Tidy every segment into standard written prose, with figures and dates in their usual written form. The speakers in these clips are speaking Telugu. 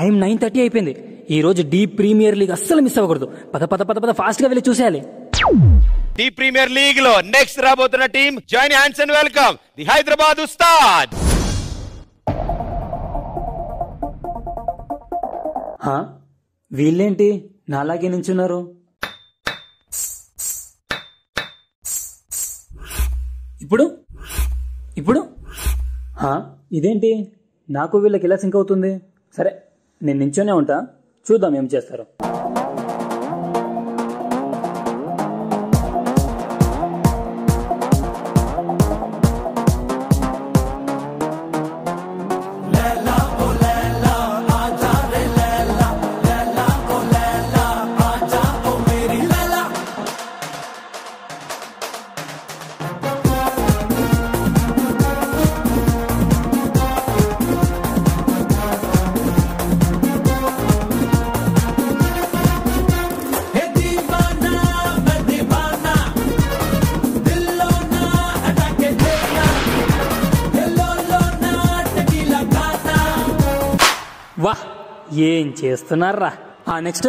టైం 9:30 అయిపోయింది. ఈ రోజు డీ ప్రీమియర్ లీగ్ అస్సలు మిస్ అవ్వకూడదు. పద పద పద పద ఫాస్ట్ గా వెళ్ళి చూసేయాలి. డీ ప్రీమియర్ లీగ్ లో నెక్స్ట్ రాబోతున్న team join hands and welcome the Hyderabad Ustaad. వీళ్ళేంటి నాలాగే నించున్నారు? ఇప్పుడు ఇప్పుడు ఇదేంటి నాకు వీళ్ళకి ఇలా సింక్ అవుతుంది? సరే నేను నించోనే ఉంటా, చూద్దాం ఏం చేస్తారో. వా ఏం చేస్తున్నారా? నెక్స్ట్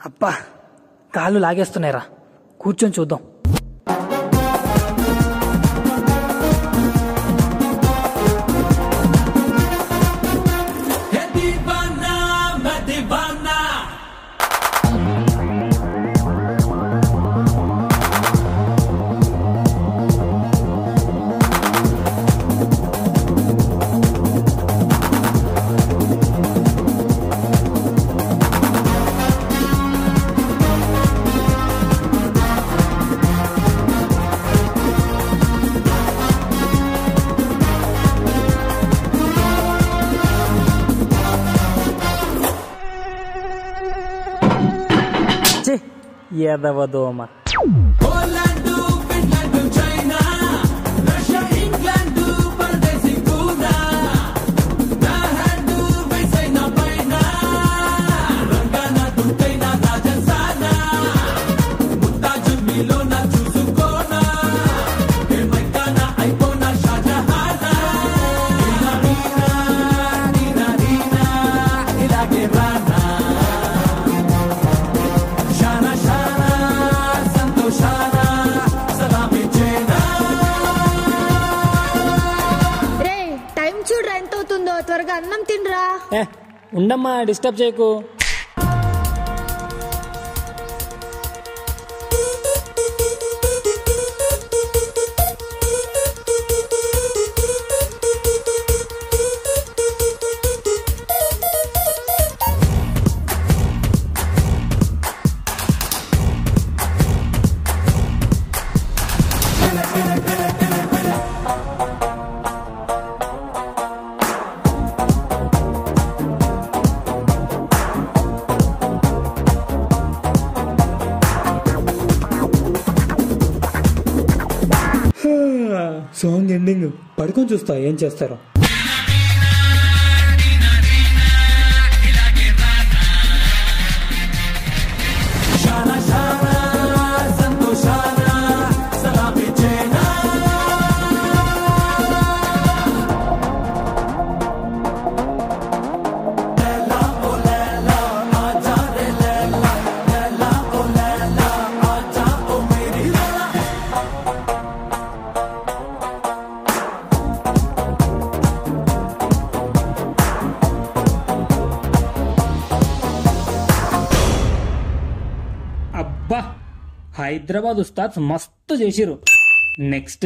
అబ్బా కాళ్ళు లాగేస్తున్నాయిరా, కూర్చొని చూద్దాం. ఎదవదోమ. త్వరగా అన్నం తినరా. ఉండమ్మా, డిస్టర్బ్ చేయకు. సాంగ్ ఎండింగ్ పడుకొని చూస్తా ఏం చేస్తారో. హైదరాబాద్ ఉస్తాద్ మస్తు చేసిరు. నెక్స్ట్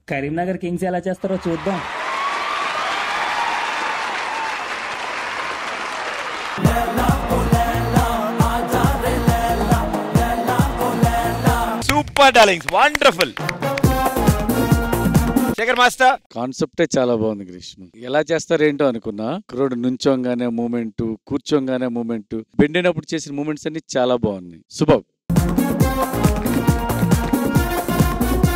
కరీంనగర్ కింగ్స్ ఎలా చేస్తారో చూద్దాం. Super darlings, wonderful. Shekhar master కాన్సెప్టే చాలా బాగుంది గ్రీష్మ. ఎలా చేస్తారేంటో అనుకున్నా. క్రోడ్ నుంచోంగానే మూమెంట్, కూర్చోంగానే మూమెంట్, బెండినప్పుడు చేసిన మూమెంట్స్ అన్ని చాలా బాగున్నాయి. Super.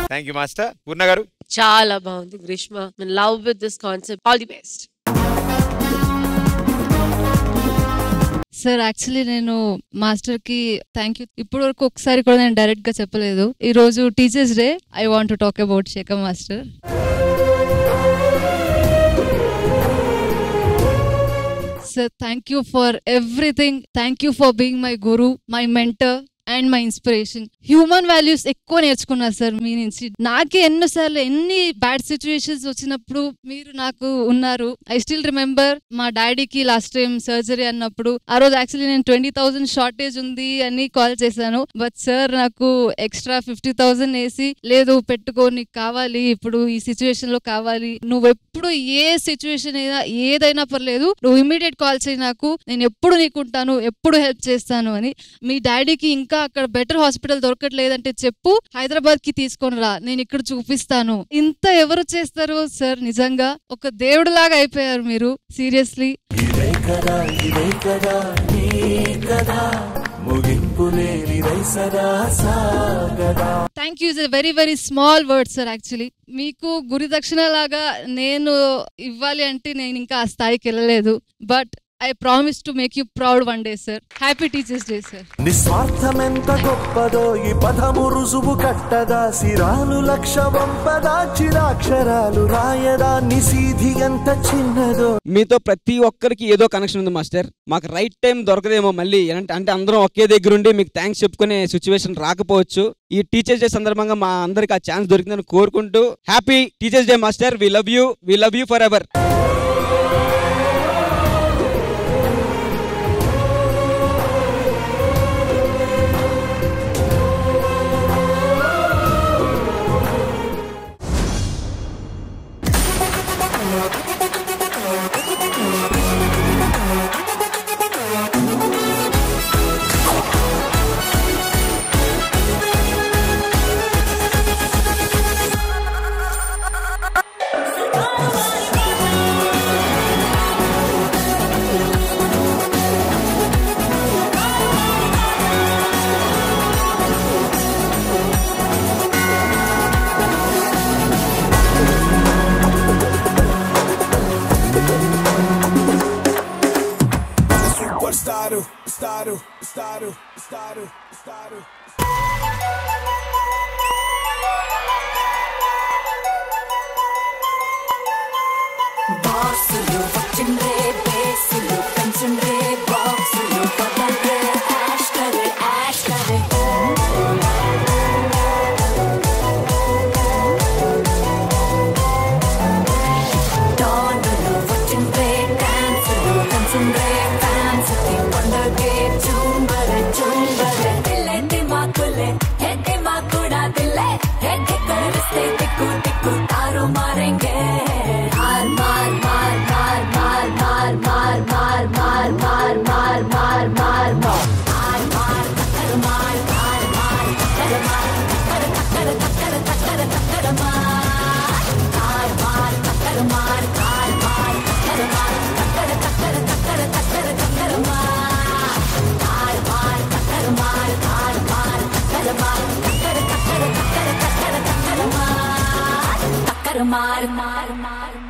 Thank you master. Purna గారు చాలా బాగుంది Greeshma. Love with this concept. All the best. Sir actually నేను మాస్టర్ కి థ్యాంక్ యూ ఇప్పటి వరకు ఒకసారి కూడా నేను డైరెక్ట్ గా చెప్పలేదు. ఈ రోజు teachers day, I want to talk about Shekhar master. Sir, thank you for everything. Thank you for being my guru, my mentor and my inspiration. Human values ఎక్కువ నేర్చుకున్నారు సార్ మీ నుంచి. నాకే ఎన్నోసార్లు ఎన్ని బ్యాడ్ సిచ్యువేషన్స్ వచ్చినప్పుడు మీరు నాకు ఉన్నారు. ఐ స్టిల్ రిమెంబర్ మా డాడీకి లాస్ట్ టైం సర్జరీ అన్నప్పుడు ఆ రోజు యాక్చువల్లీ నేను 20,000 షార్టేజ్ ఉంది అని కాల్ చేశాను. బట్ సార్ నాకు ఎక్స్ట్రా 50,000 వేసి లేదు పెట్టుకో, నీకు కావాలి ఇప్పుడు ఈ సిచ్యువేషన్ లో కావాలి, నువ్వు ఎప్పుడు ఏ సిచ్యువేషన్ అయినా ఏదైనా పర్లేదు నువ్వు ఇమీడియట్ కాల్ చేయి, నాకు నేను ఎప్పుడు నీకుంటాను, ఎప్పుడు హెల్ప్ చేస్తాను అని. మీ డాడీకి ఇంకా అక్కడ బెటర్ హాస్పిటల్ దొరకట్లేదంటే చెప్పు, హైదరాబాద్ కి తీసుకొని రా, నేను ఇక్కడ చూపిస్తాను. ఇంత ఎవరు చేస్తారు సార్, నిజంగా ఒక దేవుడు లాగా అయిపోయారు మీరు. Seriously thank you. Is a very very small word sir. Actually మీకు గురి దక్షిణ లాగా నేను ఇవ్వాలి అంటే నేను ఇంకా ఆ స్థాయికి వెళ్ళలేదు. But I promise to make you proud one day, sir. Happy Teachers Day, sir. నిస్వార్థమెంత గొప్పదో ఈ పదము రుజువు కట్టదా, సిరాలు లక్ష వంపదా, చిరాక్షరాలు రాయదా, నిసీధి ఎంత చిన్నదో. మీతో ప్రతి ఒక్కరికి ఏదో కనెక్షన్ ఉంది మాస్టర్. మాకు రైట్ టైం దొరకదేమో మళ్ళీ, అంటే అందరం ఒకే దగ్గర ఉండి మీకు థ్యాంక్స్ చెప్పుకునే సిచ్యువేషన్ రాకపోవచ్చు. ఈ టీచర్స్ డే సందర్భంగా మా అందరికి ఆ ఛాన్స్ దొరికిందని కోరుకుంటూ happy teachers day master. We love you forever. బాక్సులు వచ్చిండ్రే, బేసులు పెంచుండ్రే, బాక్సులు కొట్టండ్రే, యాష్ కరే డాన్సులు వచ్చిండ్రే, డాన్సులు పెంచుండ్రే, ఫ్యాన్స్కి పండగే జూంబరే జూంబరే. దిల్లే దిమాకులే హే దిమాకుడా దిల్లే హే ధిక్కరిస్తే దిక్కు దిక్కు తారు మారేంగే. Mar, mar, mar, mar.